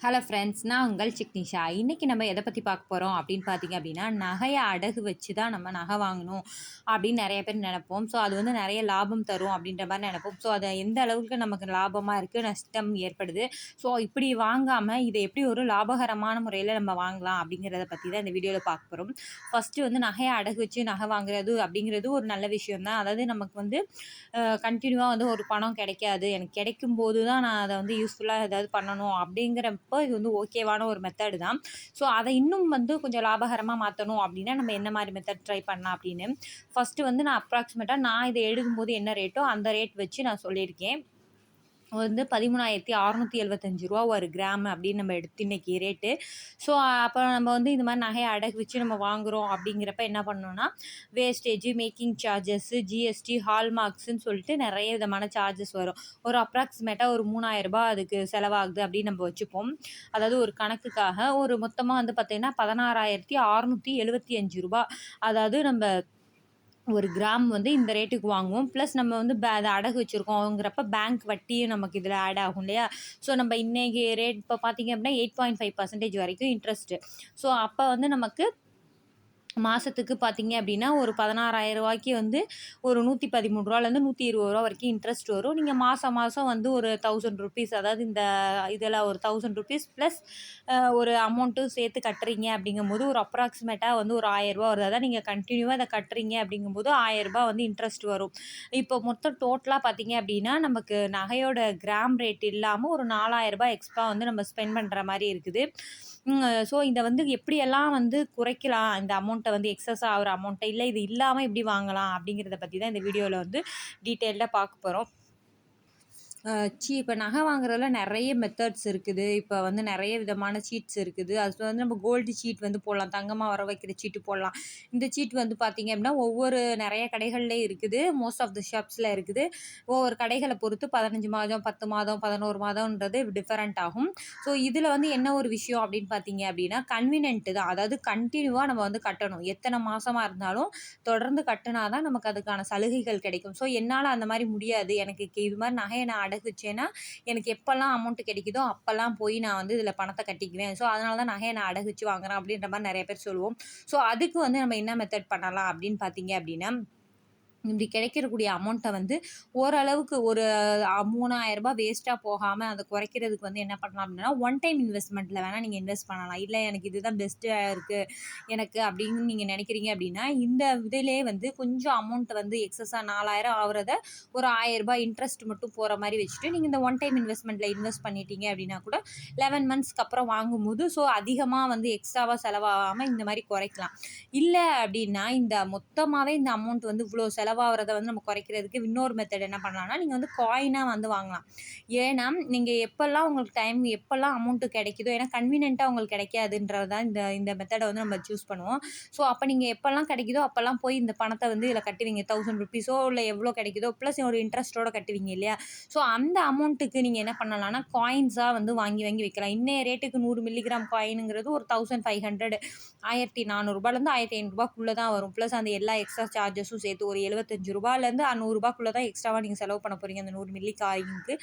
Hello friends, நான் உங்கள் சிக்னிஷா. இன்றைக்கி நம்ம எதை பற்றி பார்க்க போகிறோம் அப்படின்னு பார்த்தீங்க அப்படின்னா, நகையை அடகு வச்சு தான் நம்ம நகை வாங்கணும் அப்படின்னு நிறைய பேர் நினைப்போம். ஸோ அது வந்து நிறைய லாபம் தரும் அப்படின்ற மாதிரி நினைப்போம். ஸோ அது எந்த அளவுக்கு நமக்கு லாபமாக இருக்குது, நஷ்டம் ஏற்படுது, ஸோ இப்படி வாங்காமல் இதை எப்படி ஒரு லாபகரமான முறையில் நம்ம வாங்கலாம் அப்படிங்கிறத பற்றி தான் இந்த வீடியோவில் பார்க்க போகிறோம். ஃபஸ்ட்டு வந்து நகையை அடகு வச்சு நகை வாங்குறது அப்படிங்கிறது ஒரு நல்ல விஷயம் தான். அதாவது நமக்கு வந்து கண்டினியூவாக வந்து ஒரு பணம் கிடைக்காது, எனக்கு கிடைக்கும்போது தான் நான் அதை வந்து யூஸ்ஃபுல்லாக ஏதாவது பண்ணணும் அப்படிங்கிறப்போ இது வந்து ஓகேவான ஒரு மெத்தடு தான். ஸோ அதை இன்னும் வந்து கொஞ்சம் லாபகரமாக மாற்றணும் அப்படின்னா நம்ம என்ன மாதிரி மெத்தட் ட்ரை பண்ணலாம் அப்படின்னு ஃபஸ்ட்டு வந்து நான் அப்ராக்சிமேட்டாக நான் இதை எழுதும்போது என்ன ரேட்டோ அந்த ரேட் வச்சு நான் சொல்லியிருக்கேன். வந்து 13,675 ரூபா ஒரு கிராம் அப்படின்னு நம்ம எடுத்து இன்னைக்கு ரேட்டு. ஸோ அப்போ நம்ம வந்து இந்த மாதிரி நகையை அடகு வச்சு நம்ம வாங்குகிறோம் அப்படிங்கிறப்ப என்ன பண்ணணும்னா, வேஸ்டேஜ், மேக்கிங் சார்ஜஸ்ஸு, ஜிஎஸ்டி, ஹால்மார்க்ஸ்ன்னு சொல்லிட்டு நிறைய விதமான சார்ஜஸ் வரும். ஒரு அப்ராக்சிமேட்டாக ஒரு 3,000 ரூபா அதுக்கு செலவாகுது அப்படின்னு நம்ம வச்சுப்போம். அதாவது ஒரு கணக்குக்காக ஒரு மொத்தமாக வந்து பார்த்தீங்கன்னா 16,675 ரூபா. அதாவது நம்ம ஒரு கிராம் வந்து இந்த ரேட்டுக்கு வாங்குவோம். ப்ளஸ் நம்ம வந்து அதை அடகு வச்சுருக்கோங்கிறப்ப பேங்க் வட்டியும் நமக்கு இதில் ஆட் ஆகும் இல்லையா? ஸோ நம்ம இன்னைக்கு ரேட் இப்போ பார்த்தீங்க அப்படின்னா 8.5% வரைக்கும் இன்ட்ரெஸ்ட்டு. ஸோ அப்போ வந்து நமக்கு மாதத்துக்கு பார்த்தீங்க அப்படின்னா ஒரு 16,000 ரூபாய்க்கு வந்து ஒரு ரூ. 113லேருந்து ரூ. 120 வரைக்கும் இன்ட்ரெஸ்ட் வரும். நீங்கள் மாதம் மாதம் வந்து ஒரு ₹1000, அதாவது இந்த இதில் ஒரு ₹1000 ப்ளஸ் ஒரு அமௌண்ட்டும் சேர்த்து கட்டுறீங்க அப்படிங்கும்போது ஒரு அப்ராக்சிமேட்டாக வந்து ஒரு ₹1000 வருது. அதான் நீங்கள் கண்டினியூவாக இதை கட்டுறீங்க அப்படிங்கும்போது ₹1000 வந்து இன்ட்ரெஸ்ட் வரும். இப்போ மொத்தம் டோட்டலாக பார்த்தீங்க அப்படின்னா நமக்கு நகையோட கிராம் ரேட் இல்லாமல் ஒரு ₹4,000 எக்ஸ்ட்ரா வந்து நம்ம ஸ்பெண்ட் பண்ணுற மாதிரி இருக்குது. ஸோ இதை வந்து எப்படியெல்லாம் வந்து குறைக்கலாம், இந்த அமௌண்ட்டை வந்து எக்ஸஸ் ஆகிற அமௌண்ட்டை, இல்லை இது இல்லாமல் எப்படி வாங்கலாம் அப்படிங்கிறத பற்றி தான் இந்த வீடியோவில் வந்து டீட்டெயில்டாக பார்க்க போகிறோம். இப்போ நகை வாங்குறதுல நிறைய மெத்தட்ஸ் இருக்குது. இப்போ வந்து நிறைய விதமான சீட்ஸ் இருக்குது. அது வந்து நம்ம கோல்டு சீட் வந்து போடலாம், தங்கமாக வர வைக்கிற சீட்டு போடலாம். இந்த சீட் வந்து பார்த்திங்க அப்படின்னா ஒவ்வொரு நிறைய கடைகள்லேயே இருக்குது, மோஸ்ட் ஆஃப் த ஷாப்ஸில் இருக்குது. ஒவ்வொரு கடைகளை பொறுத்து 15 மாதம், 10 மாதம், 11 மாதம்ன்றது டிஃபரெண்ட் ஆகும். ஸோ இதில் வந்து என்ன ஒரு விஷயம் அப்படின்னு பார்த்தீங்க அப்படின்னா, கன்வீனியன்ட்டு தான். அதாவது கண்டினியூவாக நம்ம வந்து கட்டணும். எத்தனை மாதமாக இருந்தாலும் தொடர்ந்து கட்டினா தான் நமக்கு அதுக்கான சலுகைகள் கிடைக்கும். ஸோ என்னால் அந்த மாதிரி முடியாது, எனக்கு இது மாதிரி நகையை நான் அடகு வச்சேன்னா எனக்கு எப்போல்லாம் அமௌண்ட் கிடைக்குதோ அப்போல்லாம் போய் நான் வந்து இதில் பணத்தை கட்டிக்குவேன், ஸோ அதனால தான் நகையை நான் அடகு வச்சு வாங்குறேன் அப்படின்ற மாதிரி நிறைய பேர் சொல்லுவோம். ஸோ அதுக்கு வந்து நம்ம என்ன மெத்தட் பண்ணலாம் அப்படின்னு பார்த்தீங்க அப்படின்னா, இப்படி கிடைக்கக்கூடிய அமௌண்ட்டை வந்து ஓரளவுக்கு ஒரு 3,000 வேஸ்ட்டாக போகாமல் அதை குறைக்கிறதுக்கு வந்து என்ன பண்ணலாம் அப்படின்னா, ஒன் டைம் இன்வெஸ்ட்மெண்ட்டில் வேணால் நீங்கள் இன்வெஸ்ட் பண்ணலாம். இல்லை எனக்கு இதுதான் பெஸ்ட்டாக இருக்குது எனக்கு அப்படின்னு நீங்கள் நினைக்கிறீங்க அப்படின்னா, இந்த இதிலே வந்து கொஞ்சம் அமௌண்ட்டை வந்து எக்ஸஸாக 4,000 ஆகிறத ஒரு ₹1,000 இன்ட்ரெஸ்ட் மட்டும் போகிற மாதிரி வச்சுட்டு நீங்கள் இந்த ஒன் டைம் இன்வெஸ்ட்மெண்ட்டில் இன்வெஸ்ட் பண்ணிட்டீங்க அப்படின்னா கூட 11 மந்த்ஸ்க்கு அப்புறம் வாங்கும்போது ஸோ அதிகமாக வந்து எக்ஸ்ட்ராவாக செலவாகாமல் இந்த மாதிரி குறைக்கலாம். இல்லை அப்படின்னா இந்த மொத்தமாகவே இந்த அமௌண்ட் வந்து இவ்வளோ செலவாகிறத வந்து நம்ம குறைக்கிறதுக்கு இன்னொரு மெத்தட் என்ன பண்ணலாம்னா, நீங்கள் வந்து காயினாக வந்து வாங்கலாம். ஏன்னா நீங்கள் எப்போல்லாம் உங்களுக்கு டைம், எப்போல்லாம் அமௌண்ட்டு கிடைக்குதோ, ஏன்னா கன்வீனியன்ட்டாக உங்களுக்கு கிடைக்காதுன்றது தான் இந்த இந்த மெத்தடை வந்து நம்ம சூஸ் பண்ணுவோம். ஸோ அப்போ நீங்கள் எப்போல்லாம் கிடைக்குதோ அப்போல்லாம் போய் இந்த பணத்தை வந்து இதில் கட்டுவீங்க. ₹1,000 இல்லை எவ்வளோ கிடைக்குதோ ப்ளஸ் ஒரு இன்ட்ரெஸ்ட்டோட கட்டுவீங்க இல்லையா? ஸோ அந்த அமௌண்ட்டுக்கு நீங்கள் என்ன பண்ணலாம்னா, காயின்ஸாக வந்து வாங்கி வாங்கி வைக்கலாம். இன்னைய ரேட்டுக்கு 100 மில்லிகிராம் காயினுங்கிறது ஒரு 1,500 ₹1,400லேருந்து ₹1,500 தான் வரும். ப்ளஸ் அந்த எல்லா எக்ஸ்ட்ரா சார்ஜஸும் சேர்த்து ஒரு ₹75லேருந்து ₹100 தான் எக்ஸ்ட்ராவாக நீங்கள் செலவு பண்ண போகிறீங்க அந்த 100 மில்லி காயினுக்கு.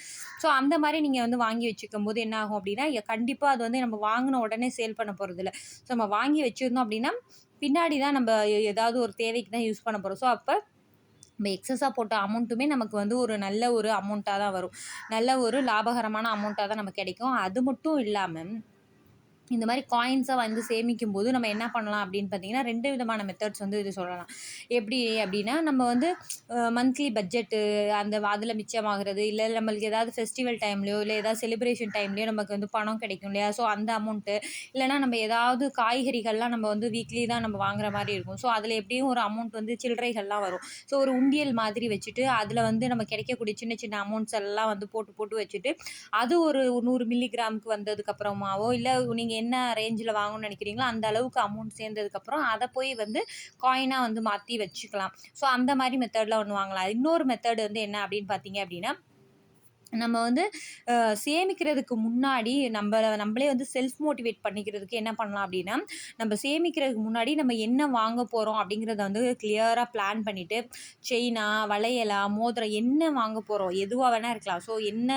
ஸோ அந்த மாதிரி நீங்கள் வந்து வாங்கி வச்சுக்கும்போது என்ன ஆகும் அப்படின்னா, கண்டிப்பாக அது வந்து நம்ம வாங்கின உடனே சேல் பண்ண போகிறதில்ல. ஸோ நம்ம வாங்கி வச்சுருந்தோம் அப்படின்னா பின்னாடி தான் நம்ம ஏதாவது ஒரு தேவைக்கு தான் யூஸ் பண்ண போகிறோம். ஸோ அப்போ நம்ம எக்ஸஸாக போட்ட அமௌண்ட்டுமே நமக்கு வந்து ஒரு நல்ல ஒரு அமௌண்ட்டாக தான் வரும். நல்ல ஒரு லாபகரமான அமௌண்ட்டாக தான் நமக்கு கிடைக்கும். அது மட்டும் இல்லாமல் இந்த மாதிரி காயின்ஸாக வந்து சேமிக்கும்போது நம்ம என்ன பண்ணலாம் அப்படின்னு பார்த்தீங்கன்னா, 2 விதமான மெத்தட்ஸ் வந்து இது சொல்லலாம். எப்படி அப்படின்னா, நம்ம வந்து மந்த்லி பட்ஜெட்டு அந்த அதில் மிச்சமாகிறது, இல்லை நம்மளுக்கு ஏதாவது ஃபெஸ்டிவல் டைம்லையோ இல்லை ஏதாவது செலிப்ரேஷன் டைம்லையோ நமக்கு வந்து பணம் கிடைக்கும் இல்லையா? ஸோ அந்த அமௌண்ட்டு, இல்லைனா நம்ம ஏதாவது காய்கறிகள்லாம் நம்ம வந்து வீக்லி தான் நம்ம வாங்குற மாதிரி இருக்கும். ஸோ அதில் எப்படியும் ஒரு அமௌண்ட் வந்து சில்லறைகள்லாம் வரும். ஸோ ஒரு உண்டியல் மாதிரி வச்சுட்டு அதில் வந்து நம்ம கிடைக்கக்கூடிய சின்ன சின்ன அமௌண்ட்ஸ் எல்லாம் வந்து போட்டு போட்டு வச்சுட்டு, அது ஒரு 100 மில்லிகிராமுக்கு வந்ததுக்கப்புறமாவோ, இல்லை நீங்கள் என்ன ரேஞ்சில் வாங்கணும்னு நினைக்கிறீங்களோ அந்த அளவுக்கு அமௌண்ட் சேர்ந்ததுக்கப்புறம் அதை போய் வந்து காயினாக வந்து மாற்றி வச்சுக்கலாம். ஸோ அந்த மாதிரி மெத்தடில் ஒன்று வாங்கலாம். இன்னொரு மெத்தட் வந்து என்ன அப்படின்னு பார்த்தீங்க அப்படின்னா, நம்ம வந்து சேமிக்கிறதுக்கு முன்னாடி நம்மளே வந்து செல்ஃப் மோட்டிவேட் பண்ணிக்கிறதுக்கு என்ன பண்ணலாம் அப்படின்னா, நம்ம சேமிக்கிறதுக்கு முன்னாடி நம்ம என்ன வாங்க போறோம் அப்படிங்கிறத வந்து கிளியரா பிளான் பண்ணிட்டு, செயினா, வளையலா, மோதிரம் என்ன வாங்க போறோம்? எதுவா வேணா இருக்கலாம். ஸோ என்ன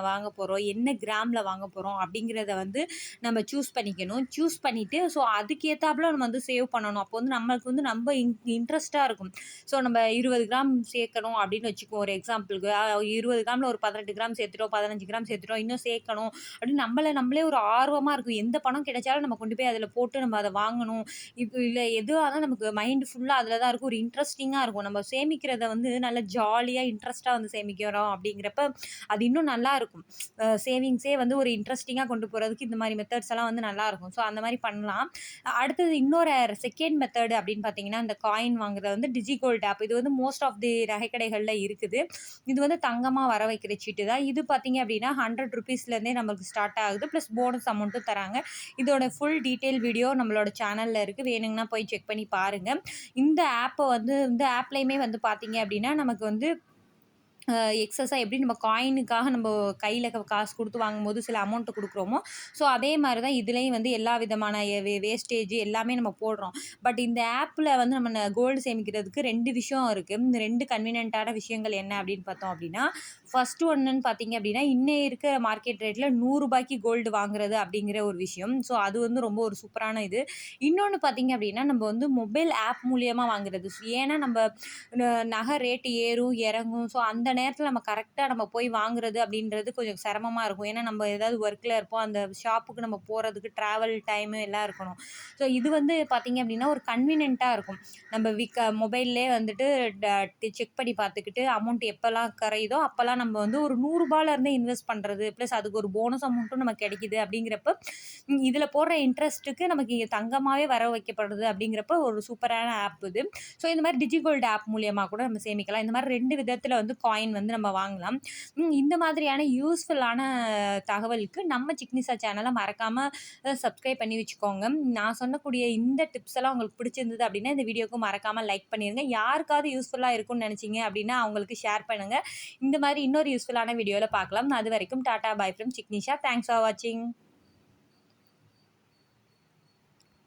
வாங்க போறோம்? என்ன கிராம்ல வாங்க போறோம்? அப்படிங்கிறத வந்து நம்ம சூஸ் பண்ணிக்கணும். சூஸ் பண்ணிட்டு ஸோ அதுக்கேத்தாப்புல நம்ம வந்து சேவ் பண்ணணும். அப்போ வந்து நம்மளுக்கு வந்து ரொம்ப இன்ட்ரெஸ்ட்டா இருக்கும். ஸோ நம்ம 20 கிராம் சேர்க்கணும் அப்படின்னு வச்சுக்குவோம் ஒரு எக்ஸாம்பிளுக்கு. 20 கிராம்ல ஒரு 18 கிராம் சேர்த்துட்டோம், 15 கிராம் சேர்த்துட்டோம், இன்னும் சேர்க்கணும் அப்படின்னு நம்மளே ஒரு ஆர்வமா இருக்கும். எந்த பணம் கிடைச்சாலும் நம்ம கொண்டு போய் அதில போட்டு நம்ம அத வாங்கணும். இப்போ இல்ல எதுவா இருந்தாலும் நமக்கு மைண்ட் ஃபுல்லா அதில தான் இருக்கும். ஒரு இன்ட்ரெஸ்டிங்கா இருக்கும். நம்ம சேமிக்கிறத வந்து நல்லா ஜாலியா, இன்ட்ரெஸ்ட்டா வந்து சேமிக்கிறோம் அப்படிங்கிறப்ப, அது இன்னும் நல்லாருக்கும். சேவிங்ஸே வந்து ஒரு இன்ட்ரெஸ்டிங்கா கொண்டு போறதுக்கு இந்த மாரி மெத்தட்ஸ் எல்லாம் வந்து நல்லாருக்கும். ஸோ அந்த மாரி பண்ணலாம். அடுத்தது இன்னொரு செகண்ட் மெத்தட் அப்படின்னு பார்த்தீங்கன்னா, இந்த காயின் வாங்குறது வந்து டிஜிகோல்ட் ஆப். இது வந்து மோஸ்ட் ஆஃப் தி நகைக்கடைகள்ல இருக்குது. இது வந்து தங்கமா வர வைக்கிற சீட்டு தான். இது பார்த்தீங்க அப்படின்னா ₹100 நமக்கு ஸ்டார்ட் ஆகுது. ப்ளஸ் போனஸ் அமௌண்ட்டும் தராங்க. இதோட ஃபுல் டீட்டெயில் வீடியோ நம்மளோட சேனல்ல இருக்கு. வேணுங்கன்னா போய் செக் பண்ணி பாருங்க. இந்த ஆப்லயுமே வந்து பார்த்தீங்க அப்படின்னா, நமக்கு வந்து எக்ஸஸா எப்படி நம்ம காயினுக்காக நம்ம கையில காசு குடுத்து வாங்கும்போது சில அமௌண்ட் குடுக்குறோமோ, ஸோ அதே மாரி தான் இதுலயும் வந்து எல்லா விதமான வேஸ்டேஜ் எல்லாமே நம்ம போடுறோம். பட் இந்த ஆப்ல வந்து நம்ம கோல்டு சேமிக்கிறதுக்கு 2 விஷயம் இருக்கு. இந்த 2 கன்வீனியன்ட்டான விஷயங்கள் என்ன அப்படின்னு பார்த்தோம் அப்படின்னா, ஃபர்ஸ்ட் ஒண்ணுன்னு பார்த்தீங்க அப்படின்னா, இன்னைய இருக்க மார்க்கெட் ரேட்ல ரூ. 100க்கு கோல்டு வாங்குறது அப்படிங்கிற ஒரு விஷயம். ஸோ அது வந்து ரொம்ப ஒரு சூப்பரான இது. இன்னொன்னு பார்த்தீங்க அப்படின்னா, நம்ம வந்து மொபைல் ஆப் மூலியமா வாங்குறது. ஏன்னா நம்ம நகை ரேட் ஏறும், இறங்கும். ஸோ அந்த நேரத்தில நம்ம கரெக்ட்டா நம்ம போய் வாங்குறது அப்படின்றது கொஞ்சம் சிரமமா இருக்கும். ஏன்னா நம்ம ஏதாவது ஒர்க்ல இருப்போம். அந்த ஷாப்புக்கு நம்ம போறதுக்கு ட்ராவல் டைமு எல்லாம் இருக்கணும். ஸோ இது வந்து பார்த்தீங்க அப்படின்னா, ஒரு கன்வீனியன்ட்டா இருக்கும். நம்ம மொபைல்லேயே வந்துட்டு செக் பண்ணி பார்த்துக்கிட்டு அமௌண்ட் எப்பலாம் கரையுதோ, அப்பலாம் நம்ம வந்து ஒரு ரூ. 100 இன்வெஸ்ட் பண்றது. ப்ளஸ் அதுக்கு ஒரு போனஸ் அமௌண்ட்டும் நமக்கு கிடைக்குது அப்படிங்கிறப்ப, இதில போடுற இன்ட்ரெஸ்ட்டுக்கு நமக்கு இங்க தங்கமாவே வர வைக்கப்படுது அப்படிங்கிறப்ப ஒரு சூப்பரான ஆப் இது. ஸோ இந்த மாரி டிஜிகோல்டு ஆப் மூலியமா கூட நம்ம சேமிக்கலாம். இந்த மாரி 2 விதத்தில வந்து காயின் வந்து நம்ம வாங்கலாம். இந்த மாதிரியான யூஸ்ஃபுல்லான தகவலுக்கு நம்ம சிக்னிசா சேனல மறக்காம சப்ஸ்கிரைப் பண்ணி வச்சுக்கோங்க. நான் சொல்லக்கூடிய இந்த டிப்ஸ் எல்லாம் உங்களுக்கு பிடிச்சிருந்தது அப்படின்னா, இந்த வீடியோக்கு மறக்காம லைக் பண்ணிருங்க. யாருக்காவது யூஸ்ஃபுல்லா இருக்கும்னு நினைச்சீங்க அப்படின்னா, அவங்களுக்கு ஷேர் பண்ணுங்க. இந்த மாரி இன்னொரு யூஸ்ஃபுல்லான வீடியோல பார்க்கலாம். அதுவரைக்கும் tata bye from Signisha. Thanks for வாட்சிங்.